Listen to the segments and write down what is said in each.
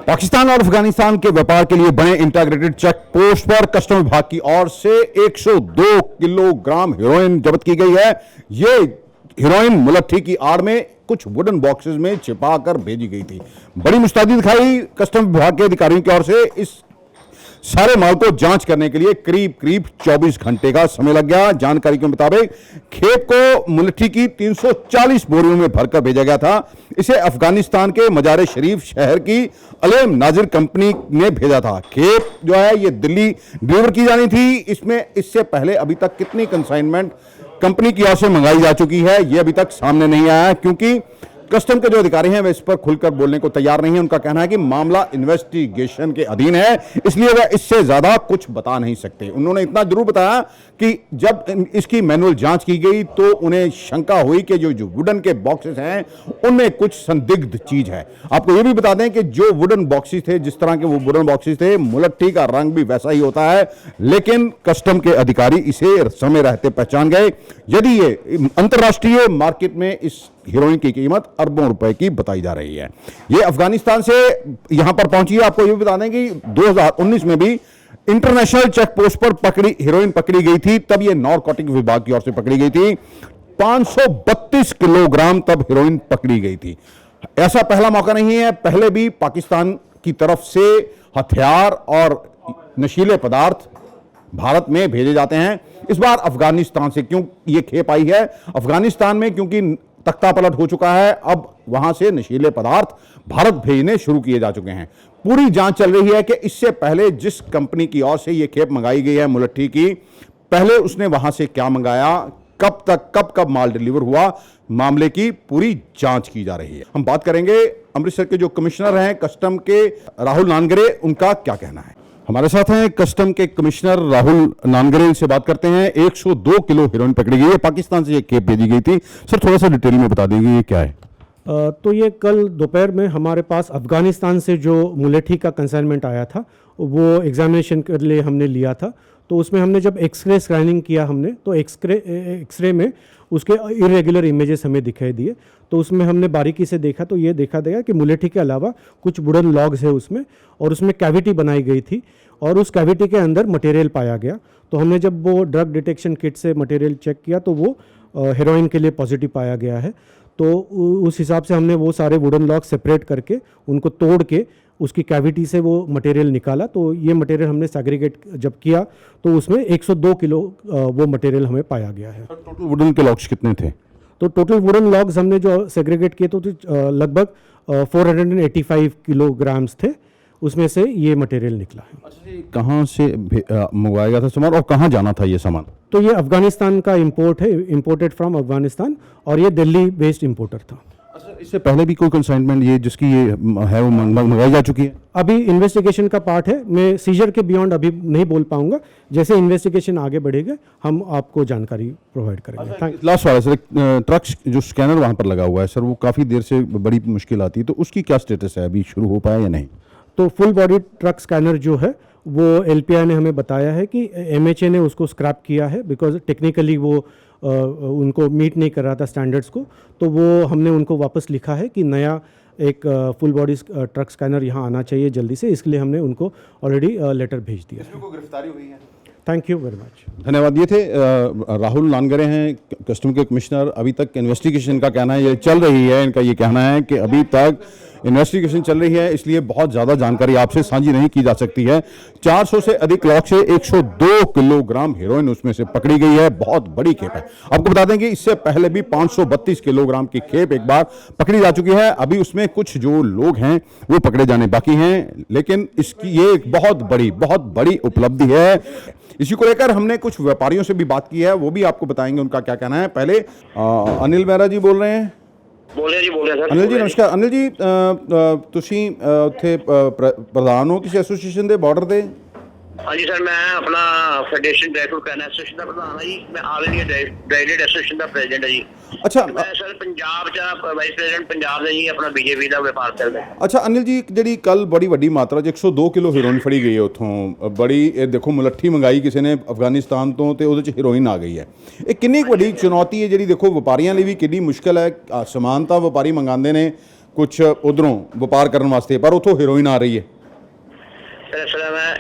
पाकिस्तान और अफगानिस्तान के व्यापार के लिए बने इंटीग्रेटेड चेक पोस्ट पर कस्टम विभाग की ओर से 102 किलोग्राम हेरोइन जब्त की गई है। ये हेरोइन मुलट्ठी की आड़ में कुछ वुडन बॉक्सेस में छिपा कर भेजी गई थी। बड़ी मुस्तैदी दिखाई कस्टम विभाग के अधिकारियों की ओर से। इस सारे माल को जांच करने के लिए करीब 24 घंटे का समय लग गया। जानकारी के मुताबिक खेप को मुलट्ठी की 340 बोरियों में भरकर भेजा गया था। इसे अफगानिस्तान के मजार शरीफ शहर की अलेम नाजिर कंपनी ने भेजा था। खेप जो है ये दिल्ली डिलीवर की जानी थी। इससे पहले अभी तक कितनी कंसाइनमेंट कंपनी की ओर से मंगाई जा चुकी है ये अभी तक सामने नहीं आया है, क्योंकि कस्टम के जो अधिकारी हैं वे इस पर खुलकर बोलने को तैयार नहीं है। उनका कहना है कि मामला इन्वेस्टिगेशन के अधीन है, इसलिए वे इससे ज्यादा कुछ बता नहीं सकते। उन्होंने इतना जरूर बताया कि जब इसकी मैनुअल जांच की गई तो उन्हें शंका हुई कि जो वुडन के बॉक्सेस हैं उनमें कुछ संदिग्ध चीज है। आपको यह भी बता दें कि जो वुडन बॉक्सेस थे, जिस तरह के वो वुडन बॉक्सेस थे, मुलट्ठी का रंग भी वैसा ही होता है, लेकिन कस्टम के अधिकारी इसे समय रहते पहचान गए। यदि ये अंतर्राष्ट्रीय मार्केट में इस हेरोइन की कीमत अरबों रुपए की बताई जा रही है। ये अफगानिस्तान से यहां पर पहुंची है। आपको यह भी बता दें कि 2019 में भी इंटरनेशनल चेक पोस्ट पर हेरोइन पकड़ी गई थी। तब ये नारकोटिक विभाग की ओर से पकड़ी गई थी। 532 किलोग्राम तब हेरोइन पकड़ी गई थी। ऐसा पहला मौका नहीं है। पहले भी पाकिस्तान की तरफ से हथियार और नशीले पदार्थ भारत में भेजे जाते हैं। इस बार अफगानिस्तान से क्यों ये खेप आई है? अफगानिस्तान में क्योंकि तख्ता पलट हो चुका है, अब वहां से नशीले पदार्थ भारत भेजने शुरू किए जा चुके हैं। पूरी जांच चल रही है कि इससे पहले जिस कंपनी की ओर से यह खेप मंगाई गई है मुलट्ठी की, पहले उसने वहां से क्या मंगाया, कब माल डिलीवर हुआ, मामले की पूरी जांच की जा रही है। हम बात करेंगे अमृतसर के जो कमिश्नर हैं कस्टम के, राहुल नानगरे, उनका क्या कहना है। हमारे साथ हैं कस्टम के कमिश्नर राहुल नानगरे, से बात करते हैं। 102 किलो हेरोइन पकड़ी गई है, पाकिस्तान से ये खेप भेजी गई थी। सर थोड़ा सा डिटेल में बता दीजिए ये क्या है। तो ये कल दोपहर में हमारे पास अफगानिस्तान से जो मुलट्ठी का कंसाइनमेंट आया था वो एग्जामिनेशन के लिए हमने लिया था। तो उसमें हमने जब एक्सरे स्कैनिंग किया हमने, तो एक्सरे में उसके इरेगुलर इमेजेस हमें दिखाई दिए। तो उसमें हमने बारीकी से देखा तो ये देखा गया कि मुलट्ठी के अलावा कुछ वुडन लॉग्स है उसमें, और उसमें कैविटी बनाई गई थी और उस कैविटी के अंदर मटेरियल पाया गया। तो हमने जब वो ड्रग डिटेक्शन किट से मटेरियल चेक किया तो वो हेरोइन के लिए पॉजिटिव पाया गया है। तो उस हिसाब से हमने वो सारे वुडन लॉग सेपरेट करके उनको तोड़ के उसकी कैविटी से वो मटेरियल निकाला। तो ये मटेरियल हमने सेग्रीगेट जब किया तो उसमें 102 किलो वो मटेरियल हमें पाया गया है। टोटल वुडन के लॉग्स कितने थे? तो टोटल वुडन लॉग्स हमने जो सेग्रीगेट किए तो लगभग 485 किलोग्राम्स थे, उसमें से ये मटेरियल निकला है। अच्छा जी, कहाँ से मंगवाया गया था सामान और कहाँ जाना था ये सामान? तो ये अफगानिस्तान का इंपोर्ट है, इंपोर्टेड फ्रॉम अफगानिस्तान, और ये दिल्ली बेस्ड इंपोर्टर था। अच्छा, इससे पहले भी कोई कंसाइनमेंट ये जिसकी ये है वो मंगाई जा चुकी है? अभी इन्वेस्टिगेशन का पार्ट है, मैं सीजर के बियॉन्ड अभी नहीं बोल पाऊंगा। जैसे इन्वेस्टिगेशन आगे बढ़ेगा हम आपको जानकारी प्रोवाइड करेंगे। अच्छा, लास्ट वाला सर, ट्रक जो स्कैनर वहाँ पर लगा हुआ है सर, वो काफ़ी देर से बड़ी मुश्किल आती है, तो उसकी क्या स्टेटस है, अभी शुरू हो पाया या नहीं? तो फुल बॉडी ट्रक स्कैनर जो है वो एलपीआई ने हमें बताया है कि एमएचए ने उसको स्क्रैप किया है, बिकॉज टेक्निकली वो उनको मीट नहीं कर रहा था स्टैंडर्ड्स को। तो वो हमने उनको वापस लिखा है कि नया एक फुल बॉडी ट्रक स्कैनर यहाँ आना चाहिए जल्दी से, इसलिए हमने उनको ऑलरेडी लेटर भेज दिया। इसमें कोई गिरफ्तारी हुई है? थैंक यू वेरी मच, धन्यवाद। ये थे राहुल नानगरे हैं कस्टम के कमिश्नर। अभी तक इन्वेस्टिगेशन का कहना है ये चल रही है, इनका ये कहना है कि अभी तक इन्वेस्टिगेशन चल रही है, इसलिए बहुत ज़्यादा जानकारी आपसे साझी नहीं की जा सकती है। 400 से अधिक लॉग से 102 किलोग्राम हेरोइन उसमें से पकड़ी गई है। बहुत बड़ी खेप है। आपको बता दें कि इससे पहले भी 532 किलोग्राम की खेप एक बार पकड़ी जा चुकी है। अभी उसमें कुछ जो लोग हैं वो पकड़े जाने बाकी हैं, लेकिन इसकी ये एक बहुत बड़ी उपलब्धि है। इसी को लेकर हमने कुछ व्यापारियों से भी बात की है, वो भी आपको बताएंगे उनका क्या कहना है। पहले अनिल मेहरा जी बोल रहे हैं। सर अनिल जी नमस्कार। अनिल जी, ਤੁਸੀਂ ਉੱਥੇ ਪ੍ਰਧਾਨ ਹੋ ਕਿਸੇ ਐਸੋਸੀਏਸ਼ਨ ਦੇ ਬਾਰਡਰ ਦੇ? हाँ जी सर, मैं अपना federation dry fruit can association का प्रधान है जी। मैं ऑल इंडिया ड्राई एसोसिएशन का प्रेसिडेंट है जी। अच्छा, मैं सर पंजाब च वाइस प्रेसिडेंट पंजाब है जी, अपना बीजेपी का व्यापार करदा। अच्छा अनिल जी, ਜਿਹੜੀ ਕੱਲ ਬੜੀ ਵੱਡੀ ਮਾਤਰਾ 'ਚ 102 ਕਿਲੋ ਹੀਰੋਇਨ ਫੜੀ ਗਈ ਹੈ ਉੱਥੋਂ, ਬੜੀ ਇਹ ਦੇਖੋ ਮੁਲੱਠੀ ਮੰਗਾਈ ਕਿਸੇ ਨੇ ਅਫਗਾਨਿਸਤਾਨ ਤੋਂ ਤੇ ਉਹਦੇ 'ਚ ਹੀਰੋਇਨ ਆ ਗਈ ਹੈ। ਇਹ ਕਿੰਨੀ ਵੱਡੀ ਚੁਣੌਤੀ ਹੈ ਜਿਹੜੀ ਦੇਖੋ ਵਪਾਰੀਆਂ ਲਈ ਵੀ ਕਿੰਨੀ ਮੁਸ਼ਕਲ ਹੈ। ਸਮਾਨ ਤਾਂ ਵਪਾਰੀ ਮੰਗਾਉਂਦੇ ਨੇ, ਕੁਝ ਉਧਰੋਂ ਵਪਾਰ ਕਰਨ ਵਾਸਤੇ, ਪਰ ਉੱਥੋਂ ਹੀਰੋਇਨ ਆ ਰਹੀ ਹੈ। ਦਰਅਸਲ ਮੈਂ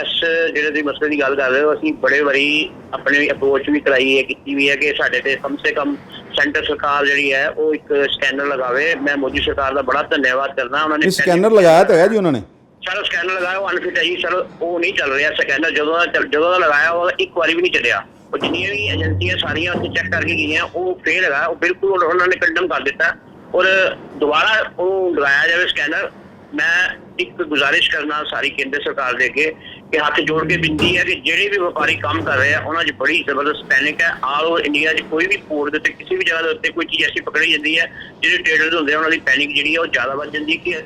ਇਸ ਜਿਹੜੇ ਦੀ ਮਸਲੇ ਦੀ ਗੱਲ ਕਰ ਰਹੇ ਹੋ, ਅਸੀਂ ਬੜੇ ਵਾਰੀ ਆਪਣੀ ਅਪਰੋਚ ਵੀ ਕਰਾਈ ਹੈ, ਕੀਤੀ ਵੀ ਹੈ ਕਿ ਸਾਡੇ ਤੇ ਕਮ ਸੇ ਕਮ ਸੈਂਟਰ ਸਰਕਾਰ ਜਿਹੜੀ ਹੈ ਉਹ ਇੱਕ ਸਕੈਨਰ ਲਗਾਵੇ। ਮੈਂ ਮੋਦੀ ਸਰਕਾਰ ਦਾ ਬੜਾ ਧੰਨਵਾਦ ਕਰਦਾ, ਉਹਨਾਂ ਨੇ ਸਕੈਨਰ ਲਗਾਇਆ ਤਾਂ ਹੈ ਜੀ ਉਹਨਾਂ ਨੇ। ਸਰ ਸਕੈਨਰ ਲਗਾਇਆ, ਉਹ ਅਨਫਿਟ ਹੈ ਜੀ ਸਰ, ਉਹ ਨਹੀਂ ਚੱਲ ਰਿਹਾ ਸਕੈਨਰ। ਜਦੋਂ ਦਾ ਲਗਾਇਆ ਉਹ ਇੱਕ ਵਾਰੀ ਵੀ ਨਹੀਂ ਚੱਲਿਆ। ਉਹ ਜਿੰਨੀਆਂ ਵੀ ਏਜੰਸੀਆਂ ਸਾਰੀਆਂ ਉੱਥੇ ਚੈੱਕ ਕਰਕੇ ਗਈਆਂ, ਉਹ ਫੇਲ ਹੈਗਾ, ਉਹ ਬਿਲਕੁਲ ਉਹਨਾਂ ਨੇ ਕੰਡਮ ਕਰ ਦਿੱਤਾ। ਔਰ ਦੁਬਾਰਾ ਉਹ ਲਗਾਇਆ ਜਾਵੇ ਸਕੈਨਰ। ਮੈਂ ਇੱਕ ਗੁਜ਼ਾਰਿਸ਼ ਕਰਨਾ ਸਾਰੀ ਕੇਂਦਰ ਸਰਕਾਰ ਦੇ ਅੱਗੇ ਕਿ ਹੱਥ ਜੋੜ ਕੇ ਬੇਨਤੀ ਹੈ ਕਿ ਜਿਹੜੇ ਵੀ ਵਪਾਰੀ ਕੰਮ ਕਰ ਰਹੇ ਆ ਉਹਨਾਂ 'ਚ ਬੜੀ ਜ਼ਬਰਦਸਤ ਪੈਨਿਕ ਹੈ। ਆਲ ਓਵਰ ਇੰਡੀਆ 'ਚ ਕੋਈ ਵੀ ਪੋਰਟ ਦੇ ਉੱਤੇ ਕਿਸੇ ਵੀ ਜਗ੍ਹਾ ਦੇ ਉੱਤੇ ਕੋਈ ਚੀਜ਼ ਐਸੀ ਪਕੜੀ ਜਾਂਦੀ ਹੈ, ਜਿਹੜੇ ਟ੍ਰੇਡਰਸ ਹੁੰਦੇ ਆ ਉਹਨਾਂ ਦੀ ਪੈਨਿਕ ਜਿਹੜੀ ਹੈ ਉਹ ਜ਼ਿਆਦਾ ਵੱਧ ਜਾਂਦੀ ਕਿ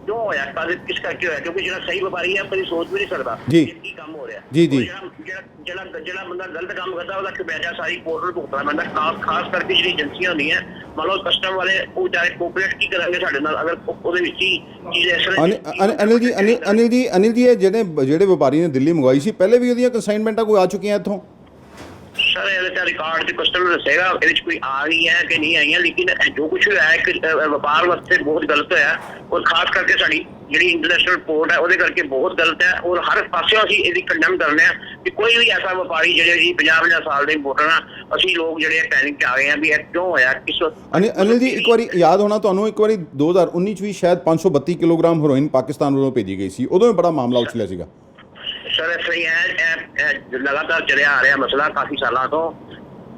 ਕਿਉਂ ਹੋਇਆ, ਕਿਸ ਕਰਕੇ ਹੋਇਆ। ਕਿਉਂਕਿ ਜਿਹੜਾ ਸਹੀ ਵਪਾਰੀ ਹੈ ਕਦੀ ਸੋਚ ਵੀ ਨਹੀਂ ਸਕਦਾ ਜੀ ਕੀ ਕੰਮ ਹੋ ਰਿਹਾ। ਜੀ ਜੀ ਜਿਹੜਾ ਬੰਦਾ ਗਲਤ ਕੰਮ ਕਰਦਾ ਉਹਦਾ ਖਮਿਆਜਾ ਸਾਰੀ ਕੋਰਟ ਨੂੰ ਭੁਗਤਣਾ ਪੈਂਦਾ। ਖਾਸ ਕਰਕੇ ਜਿਹੜੀ ਏਜੰਸੀਆਂ ਹੁੰਦੀਆਂ, ਮੰਨ ਲਓ ਕਸਟਮ ਵਾਲੇ, ਉਹ ਚਾਹੇ ਕੋਆਪਰੇਟ ਕੀ ਕਰਨਗੇ ਸਾਡੇ ਨਾਲ ਅਗਰ ਉਹਦੇ ਵਿੱਚ ਹੀ ਚੀਜ਼ ਇਸ ਤਰ੍ਹਾਂ। ਅਨਿਲ ਜੀ ਇਹ ਜਿਹੜੇ ਵਪਾਰੀ ਨੇ ਦਿੱਲੀ ਮੰਗਵਾਈ ਸੀ, ਪਹਿਲੇ ਵੀ ਉਹਦੀਆਂ ਕੰਸਾਈਨਮੈਂਟਾਂ ਕੋਈ ਆ ਚੁੱਕੀਆਂ ਇੱਥੋਂ? ਸਰ ਇਹਦੇ ਤੇ ਰਿਕਾਰਡ ਤੇ ਕਸਟਮਰ ਦੱਸੇਗਾ ਇਹਦੇ ਵਿੱਚ ਕੋਈ ਆ ਗਈ ਹੈ ਕਿ ਨਹੀਂ ਆਈਆਂ, ਲੇਕਿਨ ਜੋ ਕੁਝ ਹੋਇਆ ਹੈ ਵਪਾਰ ਵਾਸਤੇ ਬਹੁਤ ਗਲਤ ਹੋਇਆ। ਔਰ ਖਾਸ ਕਰਕੇ ਸਾਡੀ ਜਿਹੜੀ ਇੰਟਰਨੈਸ਼ਨਲ ਪੋਰਟ ਹੈ ਉਹਦੇ ਕਰਕੇ ਬਹੁਤ ਗਲਤ ਹੈ। ਔਰ ਹਰ ਪਾਸਿਓਂ ਅਸੀਂ ਇਹਦੀ ਕੰਡਮ ਕਰਨੇ ਆ ਕਿ ਕੋਈ ਵੀ ਐਸਾ ਵਪਾਰੀ ਜਿਹੜੇ ਜੀ 50-50 ਸਾਲ ਦੇ ਇੰਪੋਰਟਰ ਆ, ਅਸੀਂ ਲੋਕ ਜਿਹੜੇ ਪੈਨਿਕ 'ਚ ਆ ਗਏ ਆ ਵੀ ਇਹ ਕਿਉਂ ਹੋਇਆ, ਕਿਸ ਵਕਤ। ਅਨਿਲ ਜੀ ਇੱਕ ਵਾਰੀ ਯਾਦ ਹੋਣਾ ਤੁਹਾਨੂੰ, ਇੱਕ ਵਾਰੀ 2019 ਚ ਵੀ ਸ਼ਾਇਦ 532 ਕਿਲੋਗ੍ਰਾਮ ਹੈਰੋਇਨ ਪਾਕਿਸਤਾਨ ਵੱਲੋਂ ਭੇਜੀ ਗਈ ਸੀ, ਉਦੋਂ ਵੀ ਬੜਾ ਮਾਮਲਾ ਉਛਲਿਆ ਸੀਗਾ। ਸਰ ਐਸਾ ਹੈ ਲਗਾਤਾਰ ਚੱਲਿਆ ਆ ਰਿਹਾ ਮਸਲਾ ਕਾਫੀ ਸਾਲਾਂ ਤੋਂ।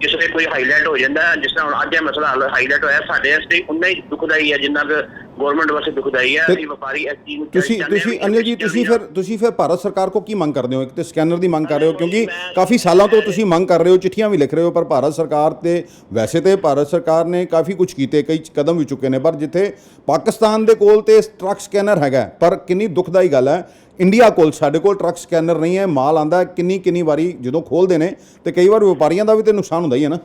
ਜਿਸ ਵੇ ਕੋਈ ਹਾਈਲਾਈਟ ਹੋ ਜਾਂਦਾ, ਜਿਸ ਤਰ੍ਹਾਂ ਹੁਣ ਅੱਜ ਇਹ ਮਸਲਾ ਹਾਈਲਾਈਟ ਹੋਇਆ, ਸਾਡੇ ਵਾਸਤੇ ਉਨਾ ਹੀ ਦੁਖਦਾਈ ਹੈ ਜਿੰਨਾ ਕਿ ਗਵਰਨਮੈਂਟ ਵਾਸਤੇ ਦੁਖਦਾਈ ਹੈ। ਅਸੀਂ ਵਪਾਰੀ ਇਸ ਚੀਜ਼ ਨੂੰ ਤੁਸੀਂ ਅਨਿਲ ਜੀ ਤੁਸੀਂ ਫਿਰ ਭਾਰਤ ਸਰਕਾਰ ਕੋ ਕੀ ਮੰਗ ਕਰਦੇ ਹੋ? ਇੱਕ ਤੇ ਸਕੈਨਰ ਦੀ ਮੰਗ ਕਰ ਰਹੇ ਹੋ, ਕਿਉਂਕਿ ਕਾਫੀ ਸਾਲਾਂ ਤੋਂ ਤੁਸੀਂ ਮੰਗ ਕਰ ਰਹੇ ਹੋ, ਚਿੱਠੀਆਂ ਵੀ ਲਿਖ ਰਹੇ ਹੋ, ਪਰ ਭਾਰਤ ਸਰਕਾਰ ਤੇ ਵੈਸੇ ਤੇ ਭਾਰਤ ਸਰਕਾਰ ਨੇ ਕਾਫੀ ਕੁਝ ਕੀਤੇ, ਕਈ ਕਦਮ ਵੀ ਚੁੱਕੇ ਨੇ, ਪਰ ਜਿੱਥੇ ਪਾਕਿਸਤਾਨ ਦੇ ਕੋਲ ਤੇ ਟਰੱਕ ਸਕੈਨਰ ਹੈਗਾ, ਪਰ ਕਿੰਨੀ ਦੁਖਦਾਈ ਗੱਲ ਹੈ ਇੰਡੀਆ ਕੋਲ ਸਾਡੇ ਕੋਲ ਟਰੱਕ ਸਕੈਨਰ ਨਹੀਂ ਹੈ। ਮਾਲ ਆਂਦਾ ਕਿੰਨੀ ਵਾਰੀ ਜਦੋਂ ਖੋਲ੍ਹਦੇ ਨੇ ਤੇ ਕਈ ਵਾਰ ਵਪਾਰੀਆਂ ਦਾ ਵੀ ਤੇ ਨੁਕਸਾਨ ਹੁੰਦਾ ਹੀ ਹੈ ਨਾ।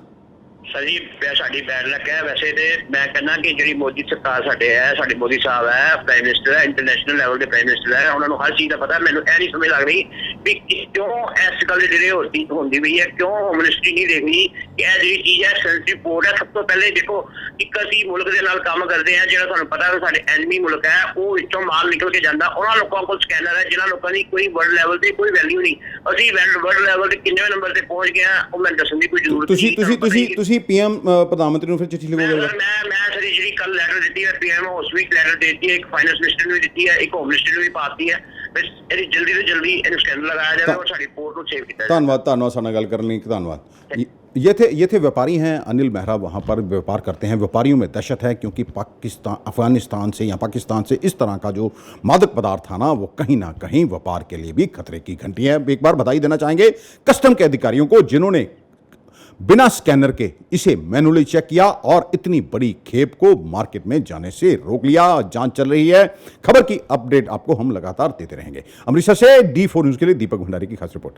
ਸਰ ਜੀ ਸਾਡੀ ਬੈਡ ਲੱਕ ਹੈ। ਵੈਸੇ ਤੇ ਮੈਂ ਕਹਿੰਦਾ ਕਿ ਜਿਹੜੀ ਮੋਦੀ ਸਰਕਾਰ ਸਾਡੇ ਮੋਦੀ ਸਾਹਿਬ ਹੈ, ਪ੍ਰਾਈਮ ਮਿਨਿਸਟਰ ਹੈ, ਇੰਟਰਨੈਸ਼ਨਲ ਲੈਵਲ ਦੇ ਪ੍ਰਾਈਮ ਮਿਨਿਸਟਰ ਹੈ, ਉਹਨਾਂ ਨੂੰ ਹਰ ਚੀਜ਼ ਦਾ ਪਤਾ। ਮੈਨੂੰ ਇਹ ਨਹੀਂ ਸਮਝ ਲੱਗ ਰਹੀ ਵੀ ਕਿਉਂ ਇਸ ਗੱਲ ਦੀ ਜਿਹੜੇ ਹੁੰਦੀ ਪਈ ਹੈ, ਕਿਉਂ ਹੋਮ ਮਿਨਿਸਟਰੀ ਨਹੀਂ ਦੇਖਦੀ ਕਿ ਇਹ ਜਿਹੜੀ ਚੀਜ਼ ਹੈ ਸੈਂਸਿਟਿਵ ਪੋਰਟ ਹੈ। ਸਭ ਤੋਂ ਪਹਿਲੇ ਦੇਖੋ, ਇੱਕ ਅਸੀਂ ਮੁਲਕ ਦੇ ਨਾਲ ਕੰਮ ਕਰਦੇ ਹਾਂ ਜਿਹੜਾ ਤੁਹਾਨੂੰ ਪਤਾ ਹੈ ਸਾਡੇ ਐਨਮੀ ਮੁਲਕ ਹੈ, ਉਹ ਵਿੱਚੋਂ ਮਾਲ ਨਿਕਲ ਕੇ ਜਾਂਦਾ। ਉਹਨਾਂ ਲੋਕਾਂ ਕੋਲ ਸਕੈਨਰ ਹੈ ਜਿਨ੍ਹਾਂ ਲੋਕਾਂ ਦੀ ਕੋਈ ਵਰਲਡ ਲੈਵਲ ਤੇ ਕੋਈ ਵੈਲਿਊ ਨਹੀਂ। ਅਸੀਂ ਵਰਲਡ ਲੈਵਲ ਤੇ ਕਿੰਨੇ ਨੰਬਰ ਤੇ ਪਹੁੰਚ ਗਏ ਹਾਂ ਉਹ ਮੈਨੂੰ ਦੱਸਣ ਦੀ ਕੋਈ ਜ਼ਰੂਰਤ ਨਹੀਂ। ਤੁਸੀਂ PM ਪ੍ਰਧਾਨ ਮੰਤਰੀ ਨੂੰ ਫਿਰ ਚਿੱਠੀ ਲਿਖੋਗੇ? ਮੈਂ ਸਰ ਜਿਹੜੀ ਕੱਲ ਲੈਟਰ ਦਿੱਤੀ ਹੈ PM ਉਸ ਵੀਕ ਲੈਟਰ ਦਿੱਤੀ ਹੈ, ਇੱਕ ਫਾਈਨੈਂਸ ਮਿਨਿਸਟਰ ਨੂੰ ਵੀ ਦਿੱਤੀ ਹੈ, ਇੱਕ ਹੋਮ ਮਿਨਿਸਟਰ ਨੂੰ ਵੀ ਪਾਤੀ ਹੈ। ਇਹਦੀ ਜਲਦੀ ਤੋਂ ਜਲਦੀ ਇਹਨੂੰ ਸਕੈਨਰ लगाया जाए और सारी पोर्ट को सेव किया जाए। धन्यवाद साथ गल करने के धन्यवाद। ये थे व्यापारी हैं अनिल मेहरा, वहाँ पर व्यापार करते हैं। व्यापारियों में दहशत है क्योंकि अफगानिस्तान से या पाकिस्तान से इस तरह का जो मादक पदार्थ था ना, वो कहीं ना कहीं व्यापार के लिए भी खतरे की घंटी है। एक बार बधाई देना चाहेंगे कस्टम के अधिकारियों को जिन्होंने बिना स्कैनर के इसे मैनुअली चेक किया और इतनी बड़ी खेप को मार्केट में जाने से रोक लिया। जांच चल रही है। खबर की अपडेट आपको हम लगातार देते रहेंगे। अमृतसर से D4 न्यूज़ के लिए दीपक भंडारी की खास रिपोर्ट।